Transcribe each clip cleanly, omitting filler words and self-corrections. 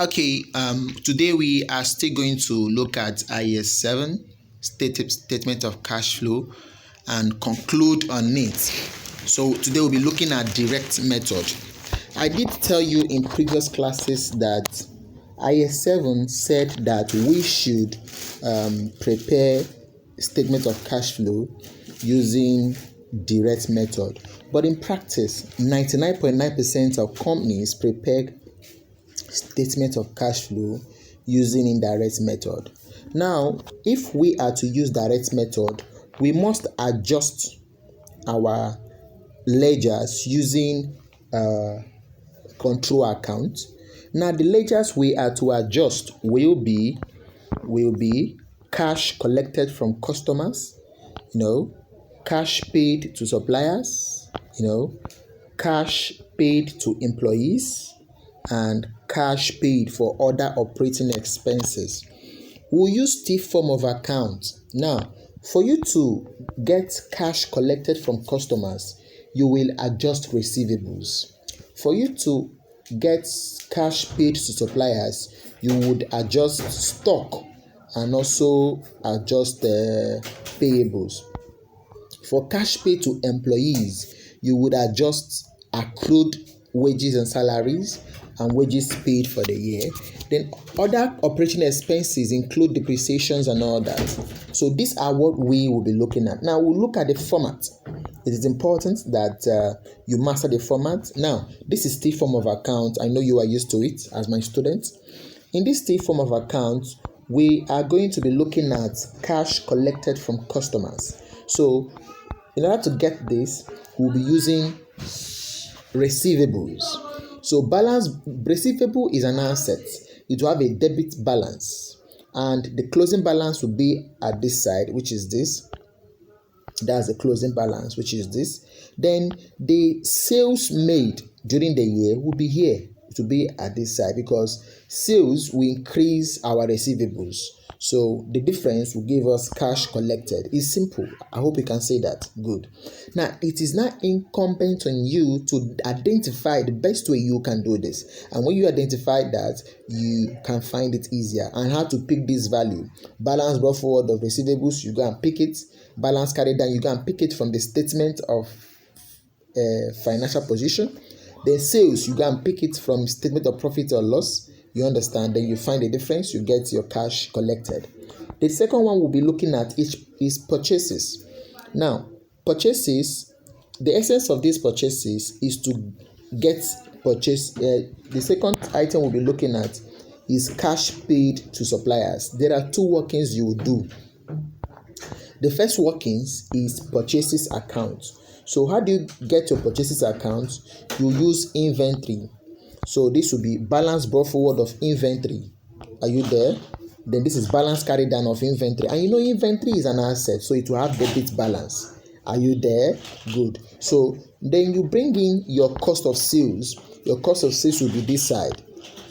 Okay, today we are still going to look at IS 7 statement of cash flow and conclude on it. So today we'll be looking at direct method. I did tell you in previous classes that IS 7 said that we should prepare statement of cash flow using direct method. But in practice, 99.9% of companies prepare statement of cash flow using indirect method. Now, if we are to use direct method, we must adjust our ledgers using control account. Now, the ledgers we are to adjust will be cash collected from customers, cash paid to suppliers, cash paid to employees, and cash paid for other operating expenses. We'll use the form of account. Now, for you to get cash collected from customers, you will adjust receivables. For you to get cash paid to suppliers, you would adjust stock and also adjust payables. For cash paid to employees, you would adjust accrued wages and salaries and wages paid for the year. Then other operating expenses include depreciations and all that. So these are what we will be looking at. Now we'll look at the format. It is important that you master the format. Now, this is the form of account. I know you are used to it as my student. In this the form of account, we are going to be looking at cash collected from customers. So in order to get this, we'll be using receivables. So balance receivable is an asset. It will have a debit balance, and the closing balance will be at this side, which is this. That's the closing balance, which is this. Then the sales made during the year will be here. It will be at this side because sales will increase our receivables. So the difference will give us cash collected. It's simple. I hope you can say that. Good. Now, it is not incumbent on you to identify the best way you can do this. And when you identify that, you can find it easier. And how to pick this value. Balance brought forward of receivables, you go and pick it. Balance carried down, you go and pick it from the statement of financial position. Then sales, you go and pick it from statement of profit or loss. You understand? Then you find the difference, you get your cash collected. The second one we'll be looking at is purchases. Now, purchases, the essence of these purchases is to get purchase. The second item we'll be looking at is cash paid to suppliers. There are two workings you will do. The first workings is purchases account. So how do you get your purchases account? You use inventory. So this will be balance brought forward of inventory. Are you there? Then this is balance carried down of inventory. And inventory is an asset, so it will have debit balance. Are you there? Good. So then you bring in your cost of sales. Your cost of sales will be this side,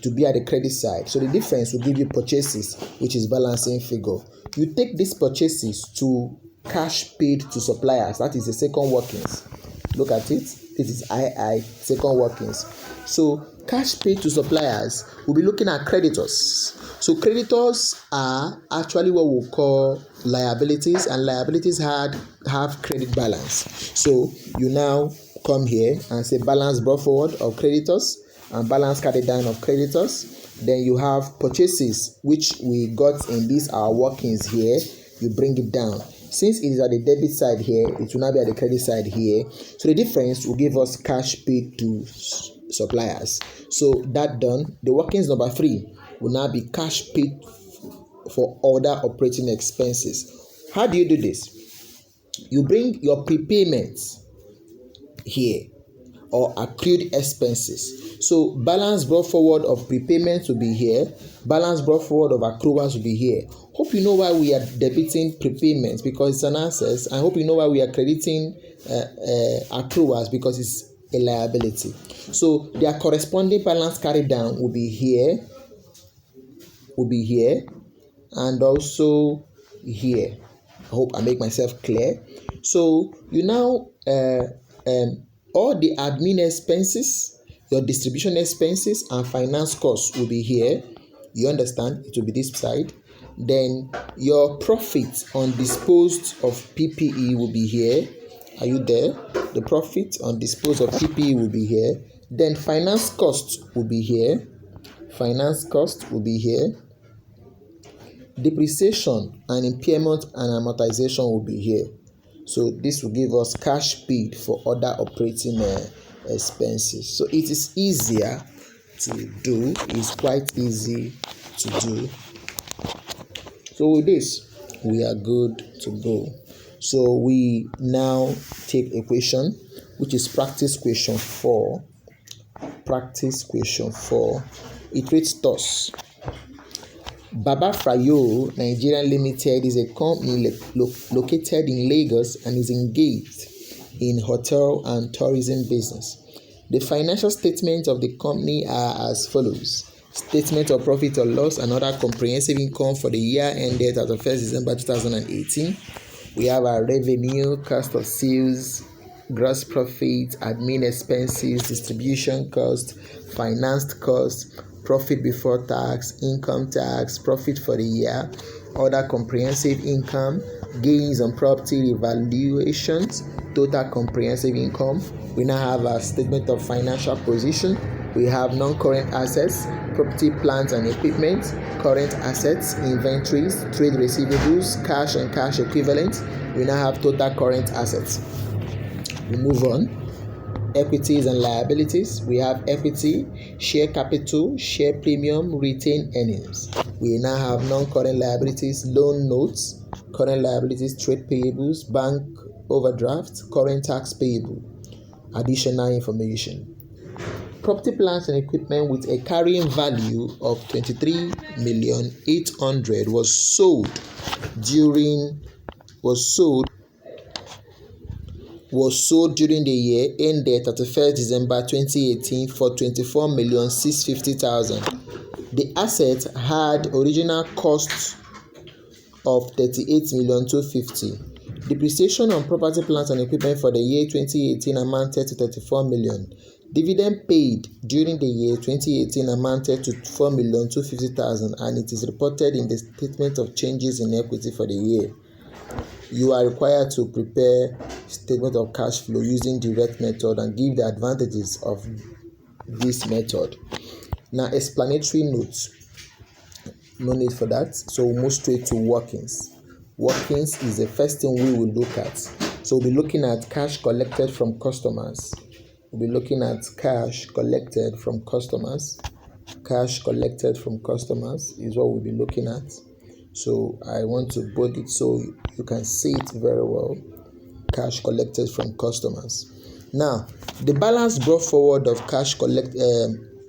to be at the credit side. So the difference will give you purchases, which is balancing figure. You take these purchases to cash paid to suppliers. That is the second workings. Look at it. This is II, second workings. So cash paid to suppliers, we'll be looking at creditors. So creditors are actually what we'll call liabilities, and liabilities have credit balance. So you now come here and say balance brought forward of creditors and balance carried down of creditors. Then you have purchases, which we got in these our workings here. You bring it down. Since it is at the debit side here, it will now be at the credit side here. So the difference will give us cash paid to suppliers. So that done, the workings number 3 will now be cash paid for other operating expenses. How do you do this? You bring your prepayments here, or accrued expenses. So balance brought forward of prepayments will be here. Balance brought forward of accruals will be here. Hope you know why we are debiting prepayments, because it's an asset. I hope you know why we are crediting accruals, because it's a liability. So their corresponding balance carried down will be here, and also here. I hope I make myself clear. So you now all the admin expenses Your distribution expenses and finance costs will be here. You understand? It will be this side. Then your profit on disposed of PPE will be here. Are you there? The profit on disposed of PPE will be here. Then finance costs will be here. Finance cost will be here. Depreciation and impairment and amortization will be here. So this will give us cash paid for other operating expenses. So it is easier to do. It's quite easy to do. So with this, we are good to go. So we now take a question, which is practice question 4. Practice question 4. It reads thus. Baba Frayo Nigeria Limited is a company located in Lagos and is engaged in hotel and tourism business. The financial statements of the company are as follows. Statement of profit or loss and other comprehensive income for the year ended 31st December 2018. We have our revenue, cost of sales, gross profit, admin expenses, distribution cost, financed cost, profit before tax, income tax, profit for the year, other comprehensive income, gains on property revaluations, total comprehensive income. We now have our statement of financial position. We have non-current assets, property, plant and equipment, current assets, inventories, trade receivables, cash and cash equivalents. We now have total current assets. We move on. Equities and liabilities. We have equity, share capital, share premium, retained earnings. We now have non-current liabilities, loan notes, current liabilities, trade payables, bank overdraft, current tax payable. Additional information. Property, plants and equipment with a carrying value of 23,800,000 was sold during the year ended 31st December 2018 for 24,650,000. The asset had original cost of 38,250,000. Depreciation on property, plant and equipment for the year 2018 amounted to 34 million. Dividend paid during the year 2018 amounted to 4,250,000 and it is reported in the statement of changes in equity for the year. You are required to prepare statement of cash flow using direct method and give the advantages of this method. Now, explanatory notes. No need for that. So we'll move straight to workings. Workings is the first thing we will look at. So we'll be looking at cash collected from customers. We'll be looking at cash collected from customers. Cash collected from customers is what we'll be looking at. So I want to bold it so you can see it very well. Cash collected from customers. Now, the balance brought forward of cash collected,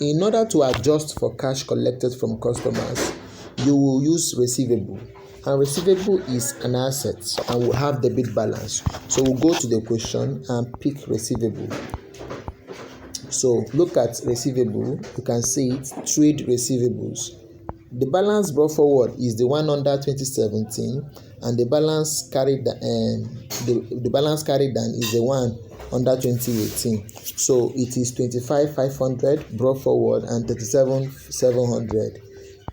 in order to adjust for cash collected from customers, you will use receivable. And receivable is an asset and will have debit balance. So we'll go to the question and pick receivable. So look at receivable. You can see it, trade receivables. The balance brought forward is the one under 2017, and the balance carried the balance carried down is the one under 2018. So it is 25,500 brought forward and 37,700.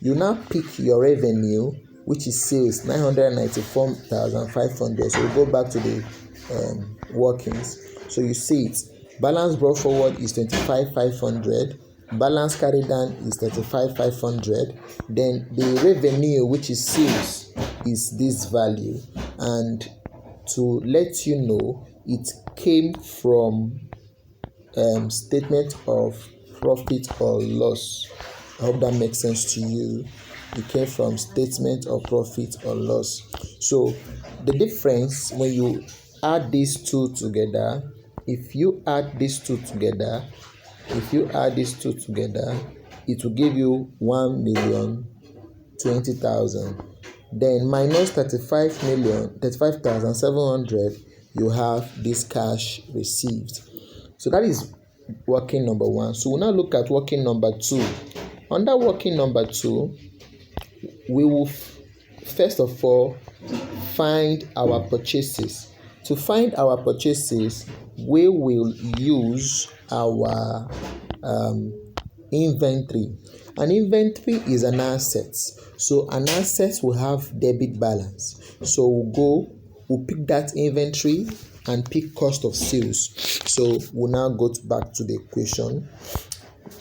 You now pick your revenue, which is sales 994,500. So we go back to the workings. So you see it. Balance brought forward is 25,500. Balance carried down is 35,500. Then the revenue, which is sales, is this value. And to let you know, it came from statement of profit or loss. I hope that makes sense to you. It came from statement of profit or loss. So the difference when you add these two together, if you add these two together, it will give you 1,020,000. Then minus 35,700, you have this cash received. So that is working number 1. So we'll now look at working number 2. Under working number 2, we will first of all find our purchases. To find our purchases, we will use our Inventory. An inventory is an asset. So an asset will have debit balance. So we'll pick that inventory and pick cost of sales. So we'll now go back to the equation.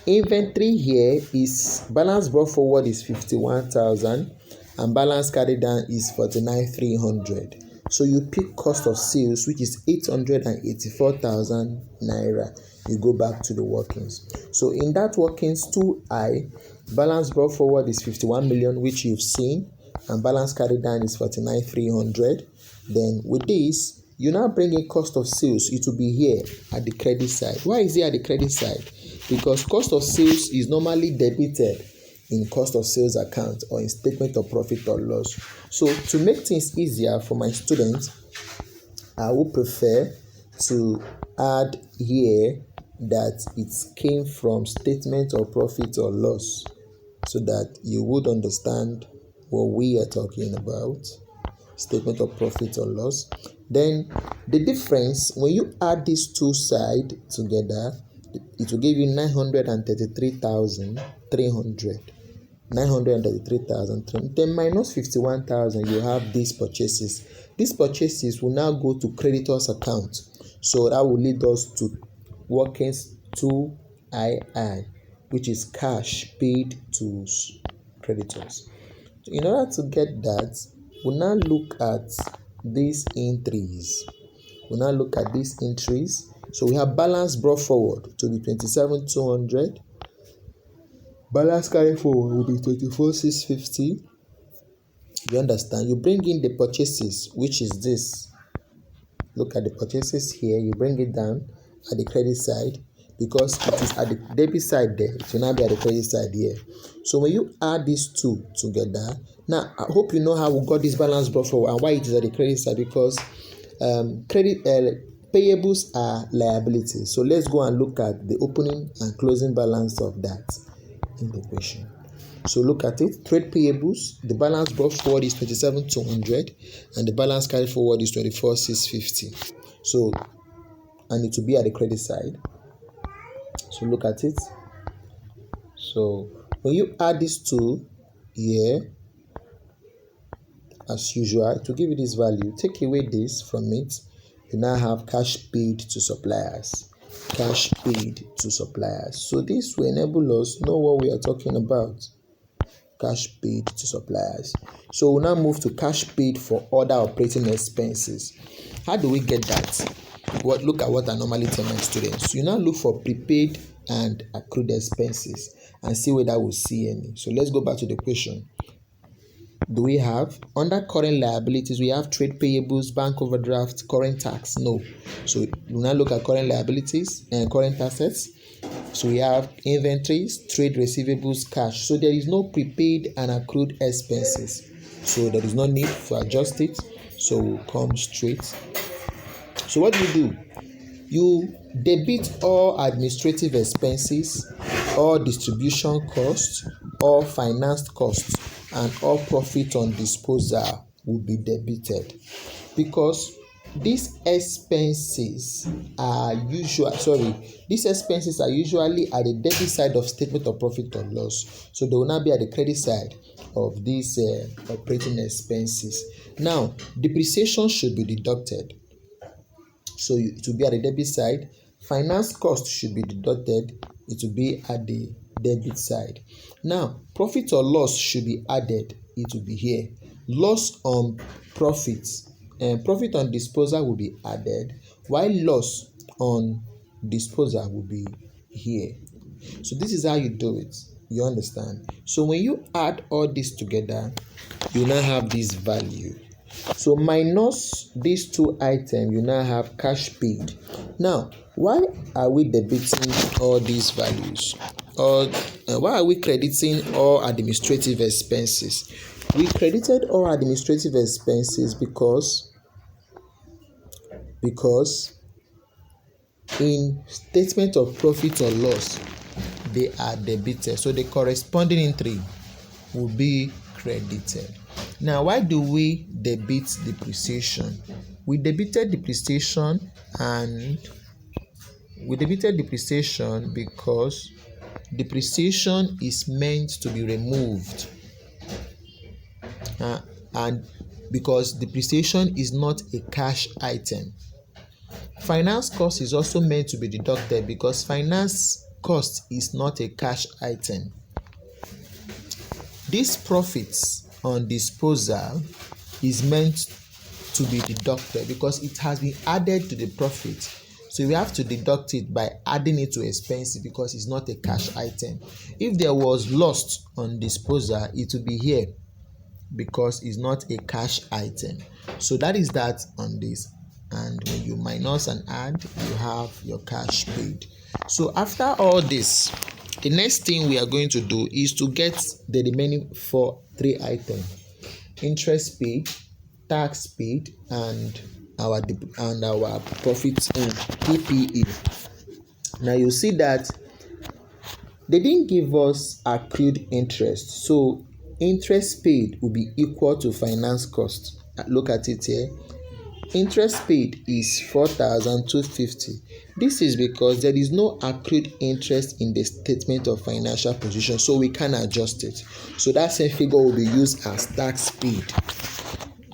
Inventory here is balance brought forward is 51,000 and balance carried down is 49,300. So you pick cost of sales, which is 884,000 naira. You go back to the workings. So in that workings 2I, balance brought forward is 51 million, which you've seen, and balance carried down is 49,300. Then with this, you now bring in cost of sales. It will be here at the credit side. Why is it at the credit side? Because cost of sales is normally debited in cost of sales account or in statement of profit or loss. So to make things easier for my students, I would prefer to add here that it came from statement of profit or loss, so that you would understand what we are talking about. Statement of profit or loss. Then the difference, when you add these two sides together, it will give you 933,300. 933,000. Then minus 51,000, you have these purchases. These purchases will now go to creditors account. So that will lead us to workings 2II, which is cash paid to creditors. So in order to get that, we'll now look at these entries. So we have balance brought forward to be 27,200. Balance carried forward will be 24,650. You understand? You bring in the purchases, which is this. Look at the purchases here. You bring it down at the credit side, because it is at the debit side there. It will now be at the credit side here. So when you add these two together, now I hope you know how we got this balance brought forward and why it is at the credit side, because payables are liabilities. So let's go and look at the opening and closing balance of that in the equation. So look at it. Trade payables, the balance brought forward is 27,200 and the balance carried forward is 24,650. So, and it will be at the credit side. So look at it. So when you add these two here, as usual, it will give you this value. Take away this from it, you now have cash paid to suppliers. So this will enable us know what we are talking about. Cash paid to suppliers. So we'll now move to cash paid for other operating expenses. How do we get that? Look at what I normally tell my students. You now look for prepaid and accrued expenses and see whether we'll see any. So let's go back to the question. Do we have under current liabilities? We have trade payables, bank overdraft, current tax. No. So we now look at current liabilities and current assets. So we have inventories, trade receivables, cash. So there is no prepaid and accrued expenses. So there is no need to adjust it. So we'll come straight. So what do? You debit all administrative expenses, all distribution costs, all finance costs, and all profit on disposal will be debited, because these expenses are usually at the debit side of statement of profit or loss. So they will not be at the credit side of these operating expenses. Now, depreciation should be deducted. So it will be at the debit side. Finance cost should be deducted. It will be at the debit side. Now, profit or loss should be added. It will be here. Loss on profits and profit on disposal will be added, while loss on disposal will be here. So this is how you do it. You understand? So when you add all this together, you now have this value. So minus these two items, you now have cash paid. Now, why are we debiting all these values? Or why are we crediting all administrative expenses? We credited all administrative expenses because in statement of profit or loss, they are debited. So the corresponding entry will be credited. Now, why do we debit depreciation? We debited depreciation because depreciation is meant to be removed, and because depreciation is not a cash item. Finance cost is also meant to be deducted because finance cost is not a cash item. This profits on disposal is meant to be deducted because it has been added to the profit. So we have to deduct it by adding it to expenses because it's not a cash item. If there was loss on disposal, it will be here because it's not a cash item. So that is that on this. And when you minus and add, you have your cash paid. So after all this, the next thing we are going to do is to get the remaining three items: interest paid, tax paid, and our profits in PPE. Now you see that they didn't give us accrued interest, so interest paid will be equal to finance cost. Look at it here. Interest paid is 4,250. This is because there is no accrued interest in the statement of financial position, so we can adjust it. So that same figure will be used as tax paid.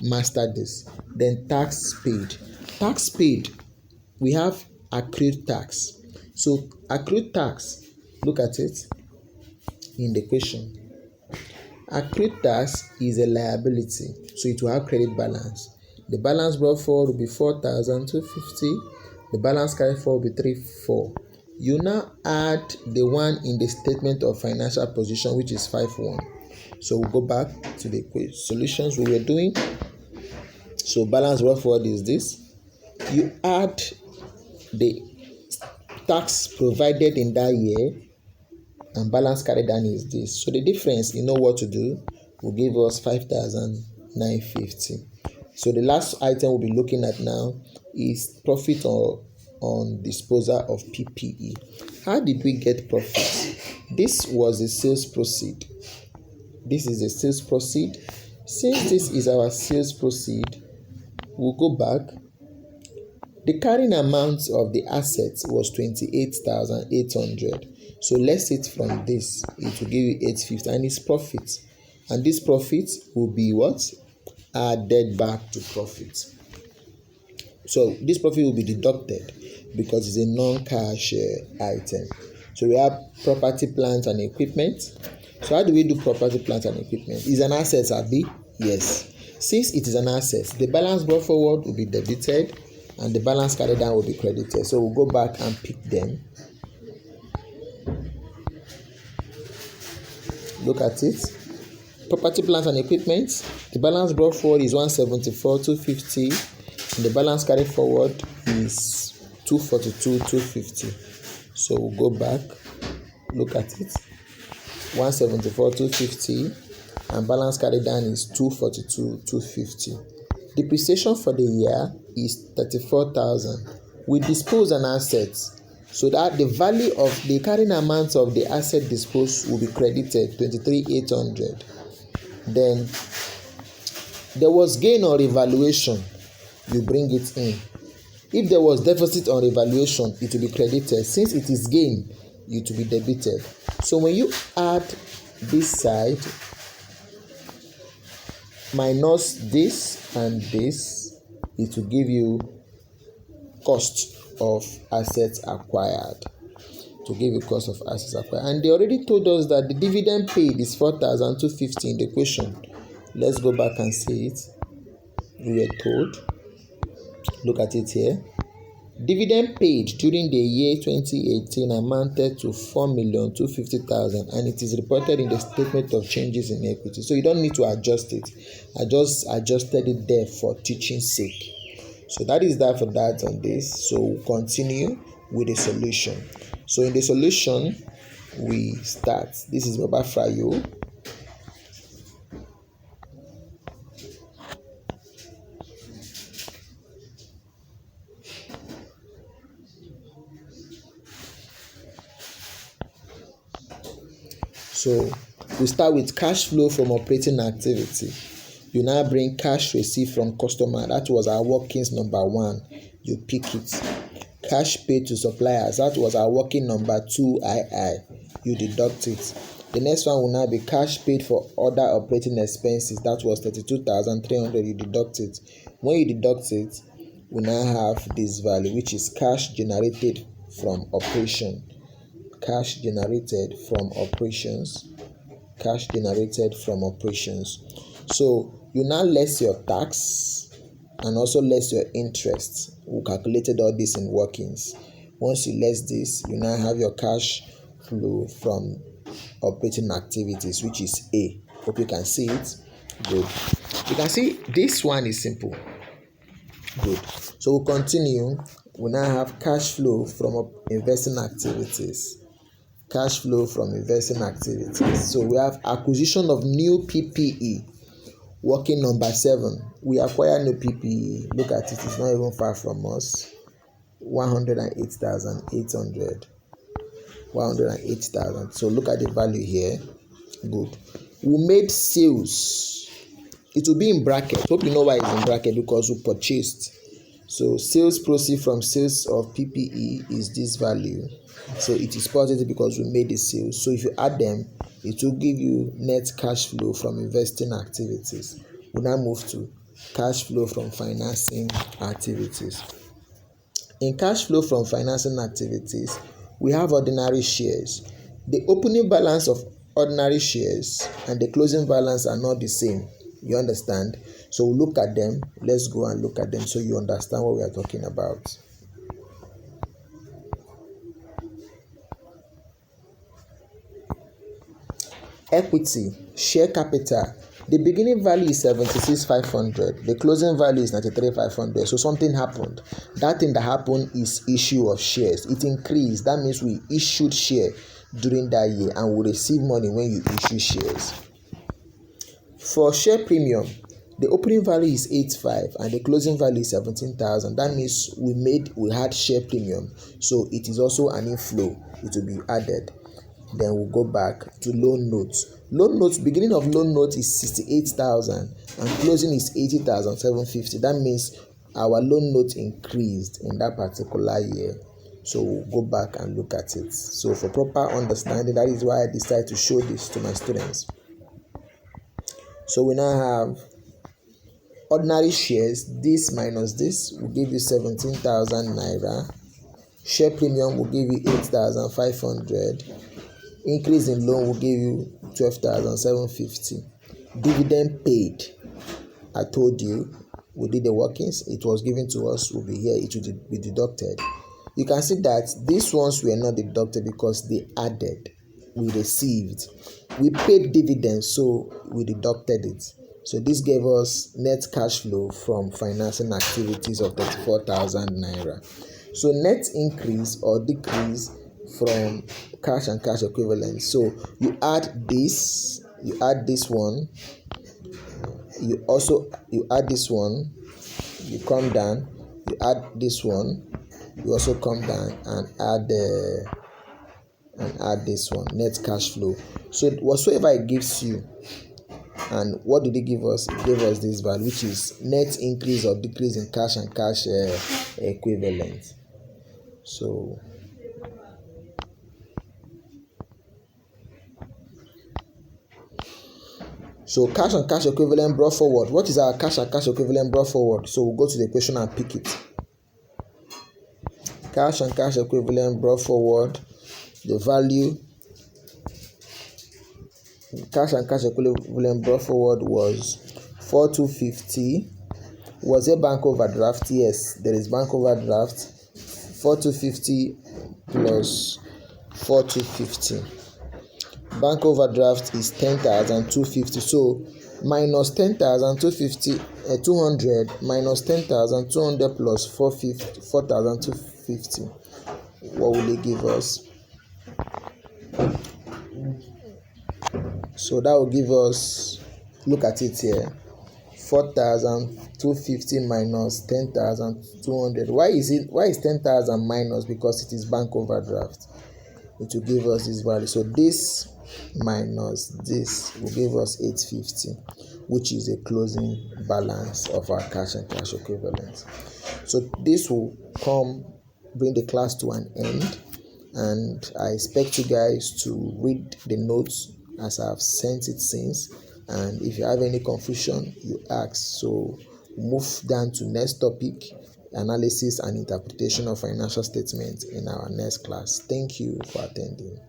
Master this. Then tax paid. Tax paid, we have accrued tax. So accrued tax, look at it in the question. Accrued tax is a liability, so it will have credit balance. The balance brought forward will be 4,250. The balance carried forward will be 34. You now add the one in the statement of financial position, which is 51. So we'll go back to the solutions we were doing. So balance brought forward is this. You add the tax provided in that year, and balance carried down is this. So the difference, you know what to do, will give us 5,950. So the last item we'll be looking at now is profit on disposal of PPE. How did we get profit? This was a sales proceed. This is a sales proceed. Since this is our sales proceed, we'll go back. The carrying amount of the assets was 28,800. So less it from this, it will give you 850, and it's profit. And this profit will be what? Added back to profit. So this profit will be deducted because it's a non-cash item. So we have property, plant, and equipment. So how do we do property, plant, and equipment? Is an asset, Abi? Yes. Since it is an asset, the balance brought forward will be debited and the balance carried down will be credited. So we'll go back and pick them. Look at it. Property, plant, and equipment. The balance brought forward is 174,250, and the balance carried forward is 242,250. So we'll go back. Look at it. 174,250, and balance carried down is 242,250. Depreciation for the year is 34,000. We dispose an asset, so that the value of the carrying amount of the asset disposed will be credited 23,800. Then there was gain or revaluation, you bring it in. If there was deficit on revaluation, it will be credited. Since it is gain, it will be debited. So when you add this side minus this and this, it will give you cost of assets acquired. To give you cost of assets acquired. And they already told us that the dividend paid is 4,250 in the question. Let's go back and see it. We were told. Look at it here. Dividend paid during the year 2018 amounted to 4,250,000, and it is reported in the statement of changes in equity. So you don't need to adjust it. I just adjusted it there for teaching sake. So that is that for that on this. So we'll continue with the solution. So in the solution, we start. This is Baba Frayo. So we start with cash flow from operating activity. You now bring cash received from customer. That was our workings number 1. You pick it. Cash paid to suppliers. That was our working number 2 II. you deduct it. The next one will now be cash paid for other operating expenses. That was 32,300. You deduct it. When you deduct it, we now have this value, which is cash generated from operation. Cash generated from operations. Cash generated from operations. So you now less your tax and also less your interest. We calculated all this in workings. Once you less this, you now have your cash flow from operating activities, which is A. Hope you can see it. Good. You can see this one is simple. Good. So we'll continue. We now have cash flow from investing activities. Cash flow from investing activities. So we have acquisition of new PPE. Working number 7. We acquire new PPE. Look at it. It's not even far from us. 108,800. 108,000. So look at the value here. Good. We made sales. It will be in bracket. Hope you know why it's in bracket, because we purchased. So sales proceeds from sales of PPE is this value. So it is positive because we made the sales. So if you add them, it will give you net cash flow from investing activities. We now move to cash flow from financing activities. In cash flow from financing activities, we have ordinary shares. The opening balance of ordinary shares and the closing balance are not the same. You understand? So we'll look at them. Let's go and look at them so you understand what we are talking about. Equity, share capital. The beginning value is 76,500. The closing value is 93,500. So something happened. That thing that happened is issue of shares. It increased. That means we issued share during that year and we receive money when you issue shares. For share premium, the opening value is 85 and the closing value is 17,000. That means we had share premium. So it is also an inflow. It will be added. Then we'll go back to loan notes. Loan notes, beginning of loan note is 68,000 and closing is 80,750. That means our loan note increased in that particular year. So we'll go back and look at it. So for proper understanding, that is why I decided to show this to my students. So we now have ordinary shares. This minus this will give you 17,000 naira. Share premium will give you 8,500. Increase in loan will give you 12,750. Dividend paid. I told you we did the workings. It was given to us. Will be here. It will be deducted. You can see that these ones were not deducted because they added. We received. We paid dividends, so we deducted it. So this gave us net cash flow from financing activities of 34,000 naira. So net increase or decrease from cash and cash equivalents. So you add this one, you add this one, you come down, you add this one, you also come down and add this one, net cash flow. So whatsoever it gives you, and what did it give us? It gave us this value, which is net increase or decrease in cash and cash equivalent. So cash and cash equivalent brought forward. What is our cash and cash equivalent brought forward? So we'll go to the question and pick it. Cash and cash equivalent brought forward. The value. Cash and cash equivalent brought forward was 4,250. Was a bank overdraft? Yes, there is bank overdraft. 4,250 plus 4,250. Bank overdraft is 10,250. So minus 10,250, 200 minus 10,200 plus 4,250. What will it give us? So that will give us, look at it here, 4,250 minus 10,200. Why is 10,000 minus? Because it is bank overdraft. It will give us this value. So this minus this will give us 850, which is a closing balance of our cash and cash equivalents. So this will bring the class to an end. and I expect you guys to read the notes as I've sent it since. And if you have any confusion, you ask. So move down to next topic: analysis and interpretation of financial statements in our next class. Thank you for attending.